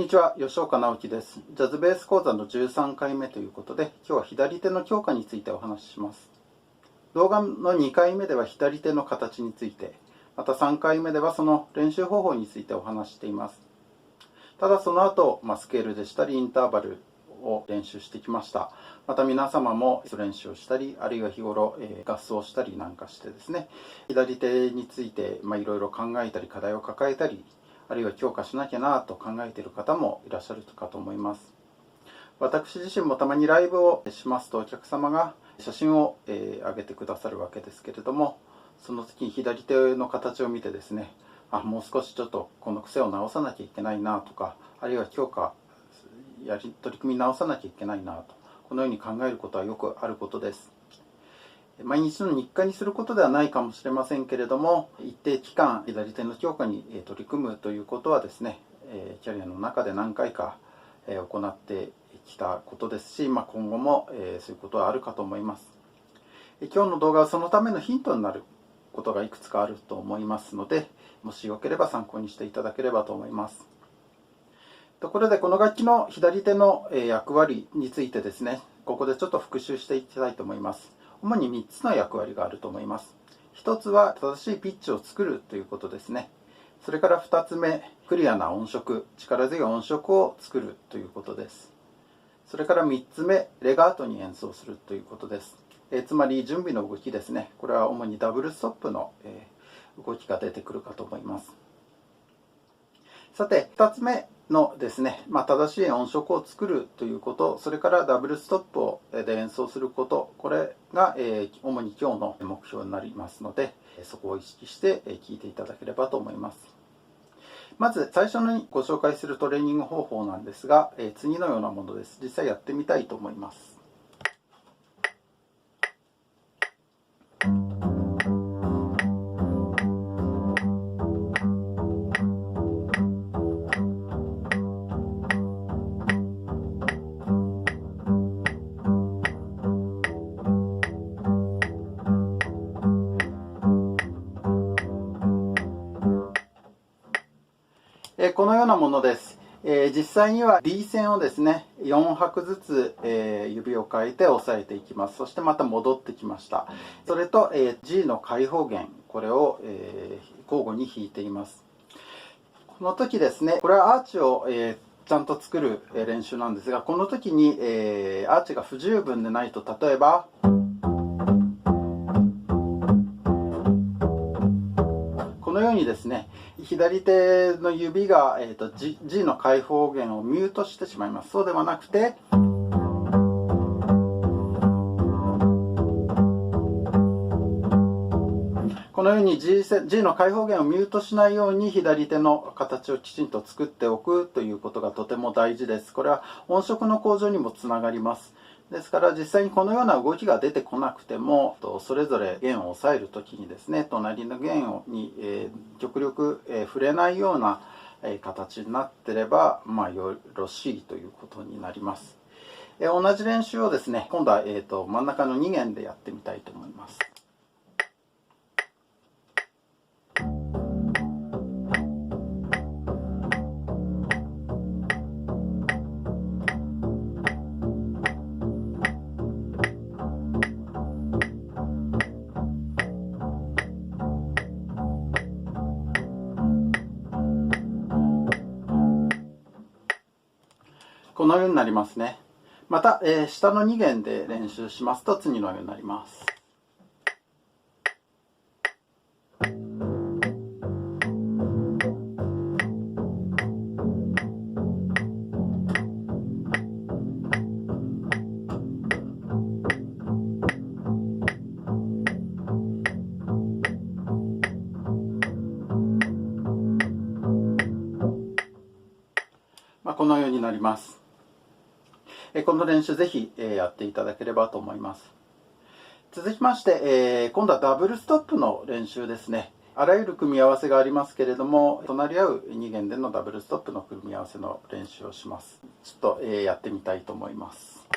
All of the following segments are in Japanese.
ちは、吉岡直樹です。ジャズベース講座の13回目ということで、今日は左手の強化についてお話しします。動画の2回目では左手の形について、また3回目ではその練習方法についてお話ししています。ただその後、スケールでしたり、インターバルを練習してきました。また皆様も練習をしたり、あるいは日頃、合奏したりなんかしてですね、左手についていろいろ考えたり、課題を抱えたり、あるいは強化しなきゃなと考えている方もいらっしゃるかと思います。私自身もたまにライブをしますとお客様が写真を上げてくださるわけですけれども、その時に左手の形を見てですね、もう少しちょっとこの癖を直さなきゃいけないなとか、あるいは強化取り組み直さなきゃいけないなと、このように考えることはよくあることです。毎日の日課にすることではないかもしれませんけれども、一定期間左手の強化に取り組むということはですね、キャリアの中で何回か行ってきたことですし、今後もそういうことはあるかと思います。今日の動画はそのためのヒントになることがいくつかあると思いますので、もしよければ参考にしていただければと思います。ところでこの楽器の左手の役割についてですね、ここでちょっと復習していきたいと思います。主に3つの役割があると思います。1つは正しいピッチを作るということですね。それから2つ目、クリアな音色、力強い音色を作るということです。それから3つ目、レガートに演奏するということです。つまり準備の動きですね。これは主にダブルストップの動きが出てくるかと思います。さて、2つ目のですね、正しい音色を作るということ、それからダブルストップで演奏すること、これが主に今日の目標になりますので、そこを意識して聴いていただければと思います。まず最初にご紹介するトレーニング方法なんですが、次のようなものです。実際やってみたいと思います。このようなものです。実際には D 線をですね、4拍ずつ指を変えて押さえていきます。そしてまた戻ってきました。それと G の開放弦、これを交互に弾いています。この時ですね、これはアーチをちゃんと作る練習なんですが、この時にアーチが不十分でないと、例えばこのようにですね、左手の指が、G の開放弦をミュートしてしまいます。そうではなくて、このように G の開放弦をミュートしないように左手の形をきちんと作っておくということがとても大事です。これは音色の向上にもつながります。ですから実際にこのような動きが出てこなくても、それぞれ弦を押さえるときにですね、隣の弦に極力触れないような形になっていれば、よろしいということになります。同じ練習をですね、今度は真ん中の2弦でやってみたいと思います。このようになりますね。また、下の2弦で練習しますと次のようになります。このようになります。この練習ぜひやっていただければと思います。続きまして、今度はダブルストップの練習ですね。あらゆる組み合わせがありますけれども、隣り合う2弦でのダブルストップの組み合わせの練習をします。ちょっとやってみたいと思います。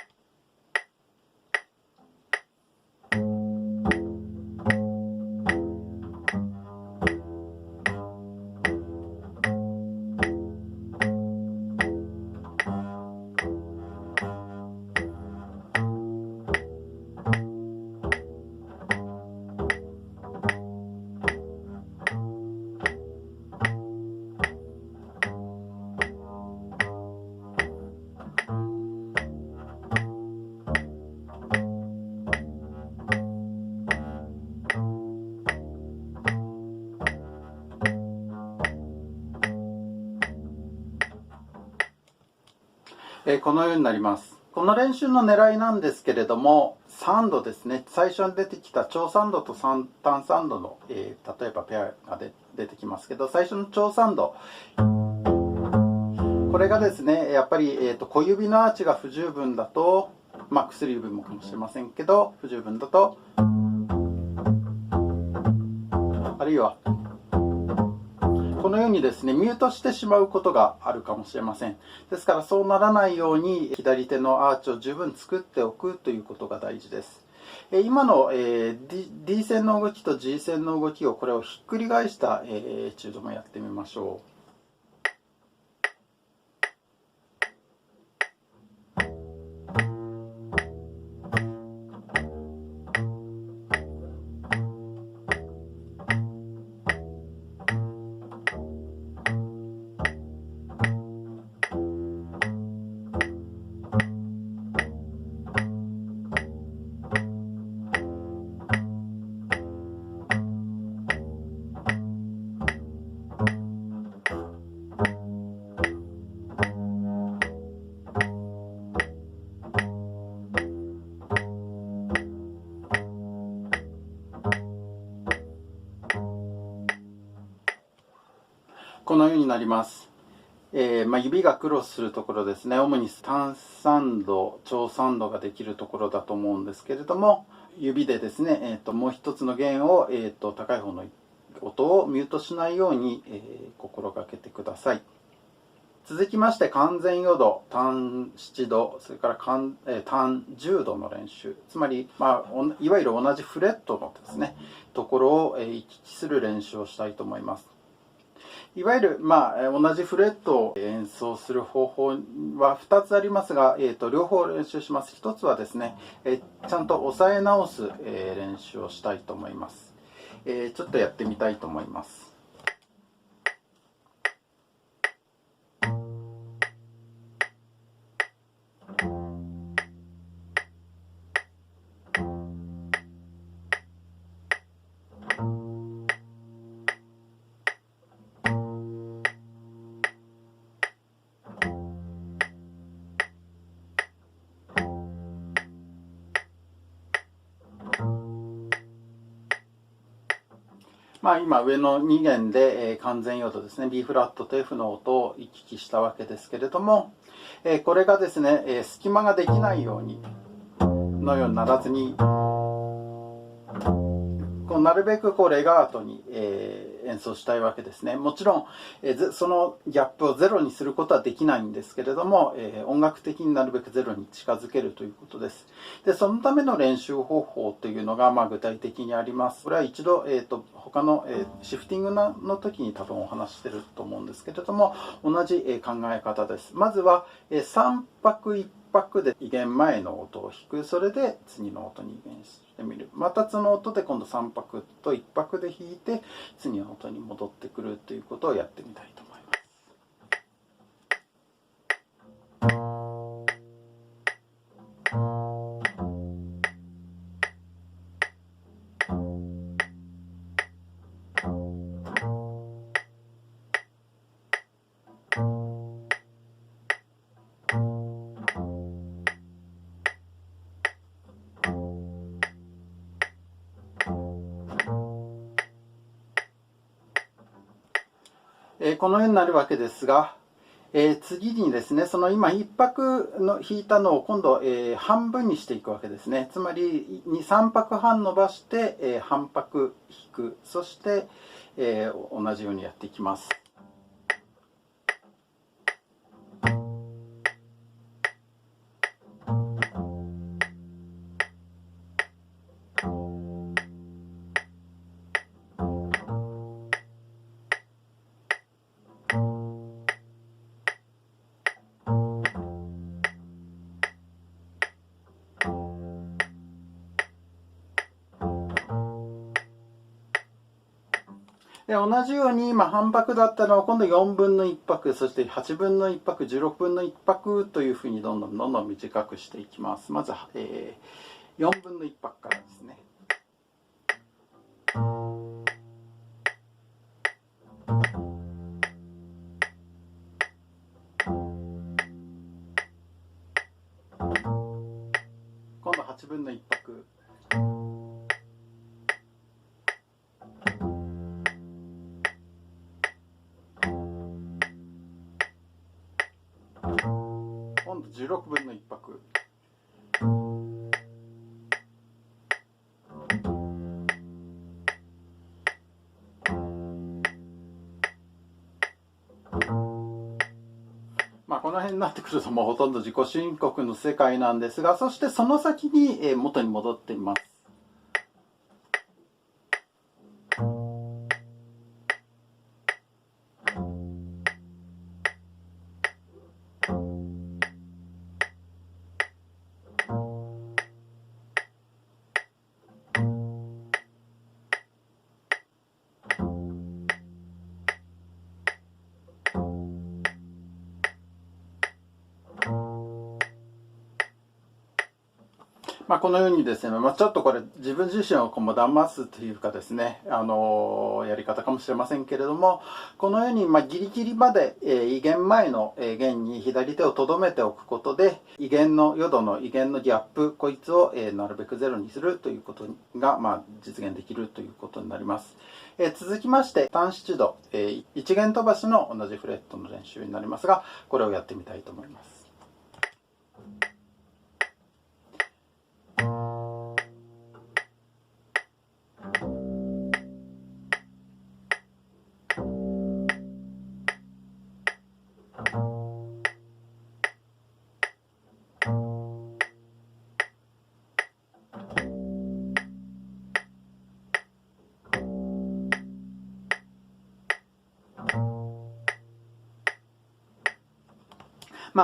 このようになります。この練習の狙いなんですけれども、3度ですね、最初に出てきた長3度と単3度の、例えばペアが出てきますけど、最初の長3度、これがですね、やっぱり、小指のアーチが不十分だと、薬指もかもしれませんけど、不十分だと、あるいは、このようにですね、ミュートしてしまうことがあるかもしれません。ですからそうならないように左手のアーチを十分作っておくということが大事です。今の D 線の動きと G 線の動きをこれをひっくり返したエチュードもやってみましょう。このようになります。指がクロスするところですね、主に単3度、長3度ができるところだと思うんですけれども、指でですね、もう一つの弦を、高い方の音をミュートしないように、心がけてください。続きまして、完全予度、単7度、それから単10度の練習、つまり、いわゆる同じフレットのですね、ところを行き来する練習をしたいと思います。いわゆる、同じフレットを演奏する方法は2つありますが、両方練習します。1つはですね、ちゃんと押さえ直す、練習をしたいと思います。ちょっとやってみたいと思います。今上の2弦で、完全予度ですね、B フラットと F の音を行き来したわけですけれども、これがですね、隙間ができないようにのようにならずに、なるべくレガートに、演奏したいわけですね。もちろん、そのギャップをゼロにすることはできないんですけれども、音楽的になるべくゼロに近づけるということです。で、そのための練習方法というのが、具体的にあります。これは一度、他の、シフティングの時に多分お話してると思うんですけれども、同じ、考え方です。まずは、3拍1拍で2弦前の音を弾く。それで次の音に移弦してみる。またその音で今度3拍と1拍で弾いて次の音に戻ってくるということをやってみたいと思います。このようになるわけですが、次にですね、その今1拍の弾いたのを今度、半分にしていくわけですね。つまり3拍半伸ばして、半拍弾く。そして、同じようにやっていきます。で同じように今半拍だったのを今度4分の1拍、そして8分の1拍、16分の1拍というふうにどんどん短くしていきます。まず、4分の1拍からですね。1拍。今度16分の1拍。この辺になってくるともうほとんど自己申告の世界なんですが、そしてその先に元に戻っています。このようにですね、ちょっとこれ自分自身を騙すというかですね、やり方かもしれませんけれども、このようにギリギリまで威厳前の弦に左手をとどめておくことで、余度の威厳のギャップ、こいつをなるべくゼロにするということが実現できるということになります。続きまして単七度、一弦飛ばしの同じフレットの練習になりますが、これをやってみたいと思います。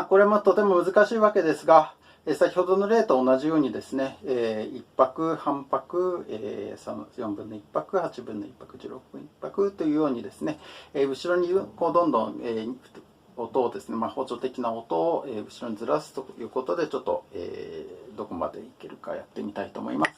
これもとても難しいわけですが、先ほどの例と同じようにですね、1拍、半拍、4分の1拍、8分の1拍、16分1拍というようにですね、後ろにどんどん音をですね、補助的な音を後ろにずらすということで、ちょっとどこまでいけるかやってみたいと思います。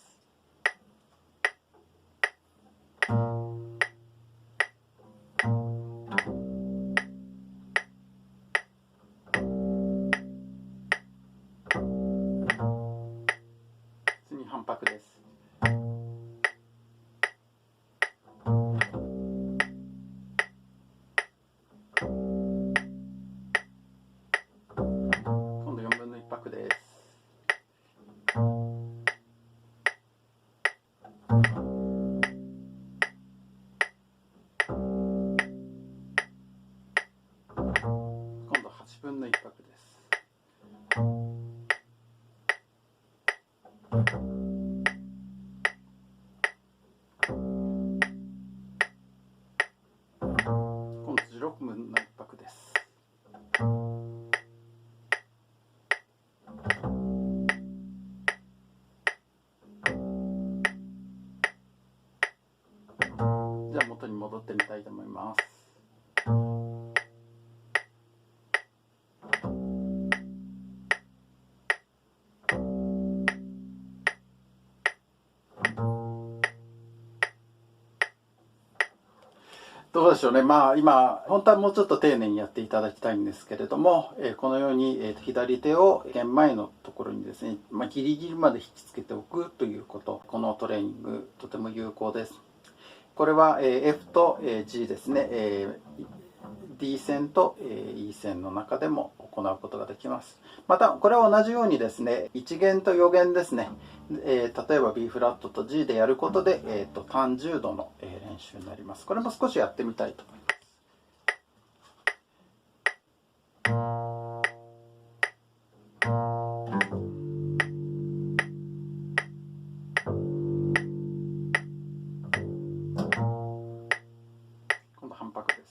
次半拍です。今度4分の1拍です。今度8分の1拍です。今度16分の1拍です。じゃあ元に戻ってみたいと思います。どうでしょうね。今、本当はもうちょっと丁寧にやっていただきたいんですけれども、このように左手を弦前のところにですね、ギリギリまで引きつけておくということ、このトレーニング、とても有効です。これは F と G ですね、D 線と E 線の中でも行うことができます。また、これは同じようにですね、1弦と4弦ですね、例えば B フラットと G でやることで、単10度の練習になります。これも少しやってみたいと思います。今度半拍です。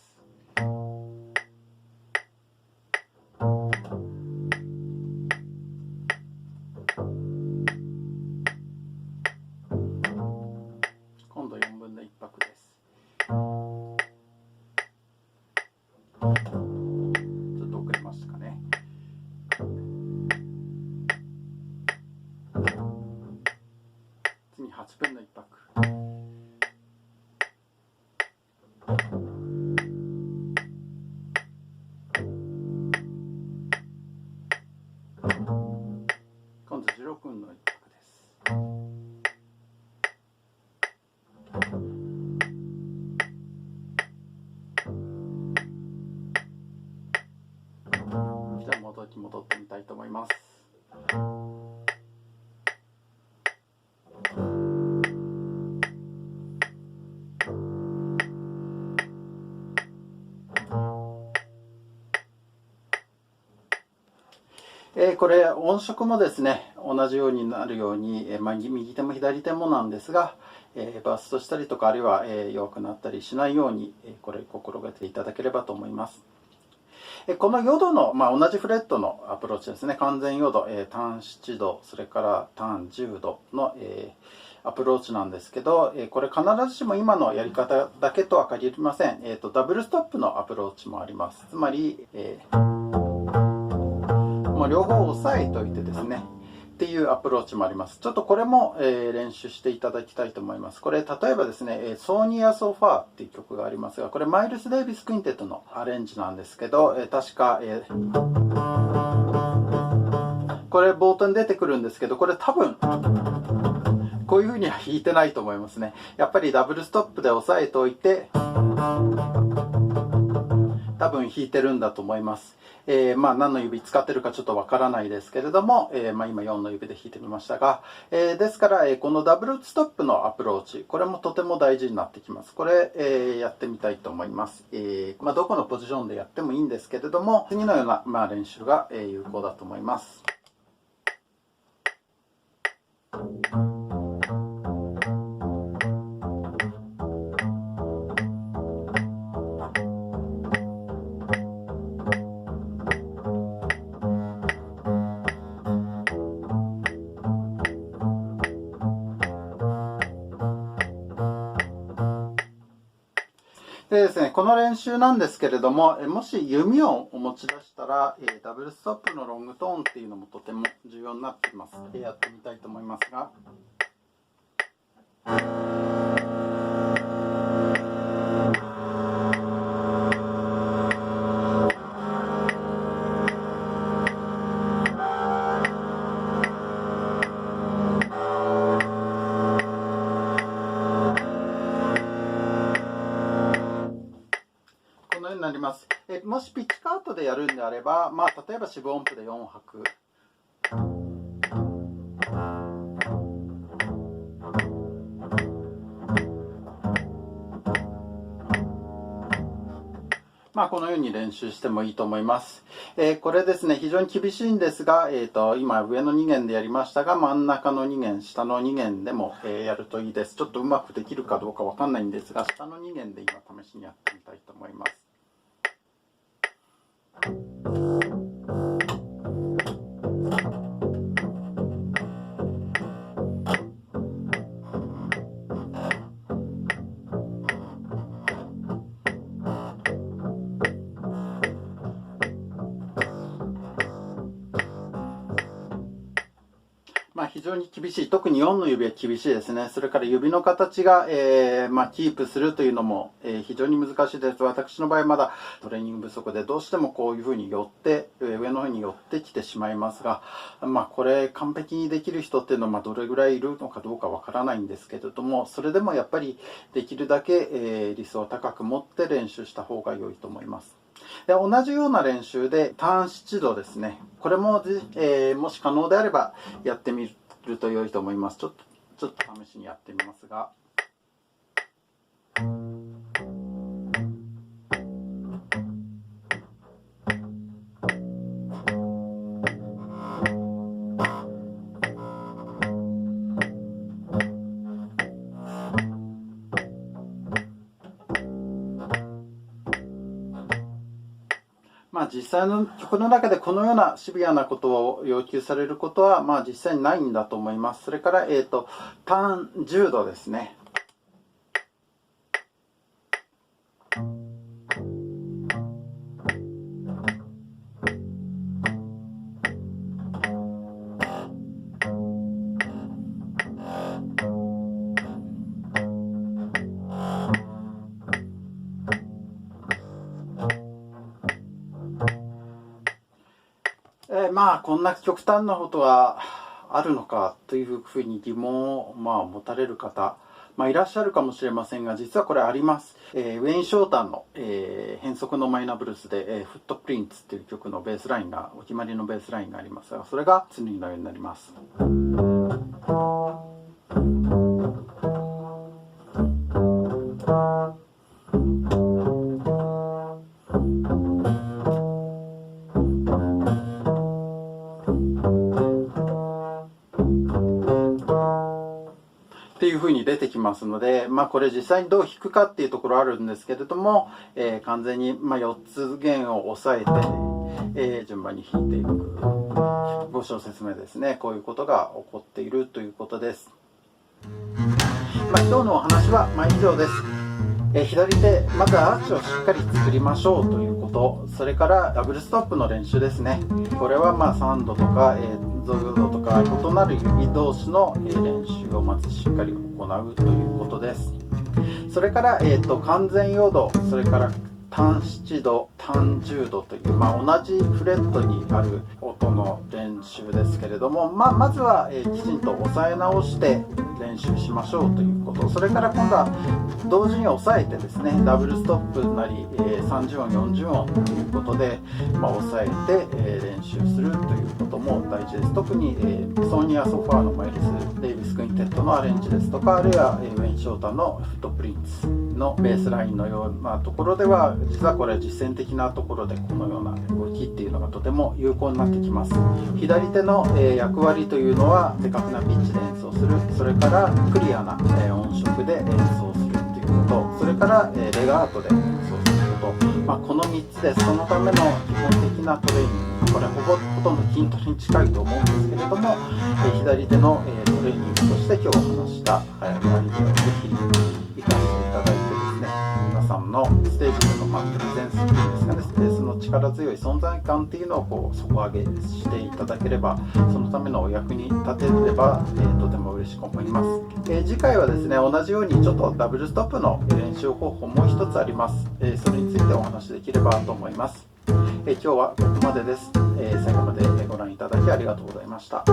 今度4分の1拍です。ちょっと遅れましたかね。次8分の1拍。今度16分の1拍です。これ音色もですね同じようになるように、右手も左手もなんですが、バーストしたりとかあるいは、弱くなったりしないように、これ心がけていただければと思います。この4度の、同じフレットのアプローチですね、完全4度、ターン7度、それからターン10度の、アプローチなんですけど、これ必ずしも今のやり方だけとは限りません。ダブルストップのアプローチもあります。つまり、もう両方押さえといてですね、っていうアプローチもあります。ちょっとこれも、練習していただきたいと思います。これ例えばですね、ソーニア・ソファーっていう曲がありますが、これマイルス・デイビス・クインテットのアレンジなんですけど、確か、これ冒頭に出てくるんですけど、これ多分こういう風には弾いてないと思いますね。やっぱりダブルストップで押さえておいて多分弾いてるんだと思います。何の指使ってるかちょっとわからないですけれども、今4の指で弾いてみましたが、ですから、このダブルストップのアプローチ、これもとても大事になってきます。これ、やってみたいと思います。どこのポジションでやってもいいんですけれども、次のような、練習が、有効だと思います。でですね、この練習なんですけれども、もし弓を持ち出したら、ダブルストップのロングトーンっていうのもとても重要になってきます。やってみたいと思いますが。になります。もしピッチカートでやるんであれば、例えば四分音符で4拍。このように練習してもいいと思います。これですね、非常に厳しいんですが、今上の2弦でやりましたが、真ん中の2弦、下の2弦でも、やるといいです。ちょっとうまくできるかどうかわかんないんですが、下の2弦で今試しにやってみたいと思います。非常に厳しい。特に4の指は厳しいですね。それから指の形が、キープするというのも、非常に難しいです。私の場合まだトレーニング不足でどうしてもこういうふうに寄って、上の方に寄ってきてしまいますが、これ完璧にできる人っていうのはどれぐらいいるのかどうかわからないんですけれども、それでもやっぱりできるだけ、理想を高く持って練習した方が良いと思います。で同じような練習でターン7度ですね。これも、もし可能であればやってみると良いと思います。ちょっと試しにやってみますが。実際の曲の中でこのようなシビアなことを要求されることは、実際にないんだと思います。それから、ターン10度ですね。こんな極端なことがあるのかというふうに疑問を持たれる方、いらっしゃるかもしれませんが、実はこれあります。ウェイン・ショータンの、変則のマイナーブルースで、フットプリンツという曲のベースラインが、お決まりのベースラインがありますが、それが次のようになります。っていう風に出てきますので、これ実際にどう弾くかっていうところあるんですけれども、完全に4つ弦を押さえて、順番に弾いていく。5小節目ですね。こういうことが起こっているということです。今日のお話は以上です。左手、まずアーチをしっかり作りましょうということ、それからダブルストップの練習ですね。これは3度とか、ゾグドとか異なる指同士の練習をまずしっかり行うということです。それから、完全陽度、それから単七度、単十度という、同じフレットにある音の練習ですけれども、まずは、きちんと押さえ直して練習しましょうということ。それから今度は同時に押さえてですね、ダブルストップなり、30音40音ということで、押さえて、練習するということも大事です。特に、ソニア・ソファーのマイルス・デイビス・クインテットのアレンジですとか、あるいは、ウェイン・ショータのフットプリンツのベースラインのようなところでは、実はこれ実践的なところでこのような動きっていうのがとても有効になってきます。左手の、役割というのは正確なピッチで演奏する、それからクリアな、音色で演奏するということ、それから、レガートで演奏すること、この3つです。そのための基本的なトレーニング、これほとんど筋トレに近いと思うんですけれども、左手の、トレーニングとして今日お話したアイデアをぜひ活かしていただいてですね、皆さんのステージでの、プレゼンスっていうんですかね、ベースの力強い存在感っていうのを底上げしていただければ、そのためのお役に立てれば、とても嬉しく思います。次回はですね、同じようにちょっとダブルストップの練習方法もう一つあります。それについてお話しできればと思います。今日はここまでです。最後までご覧いただきありがとうございました。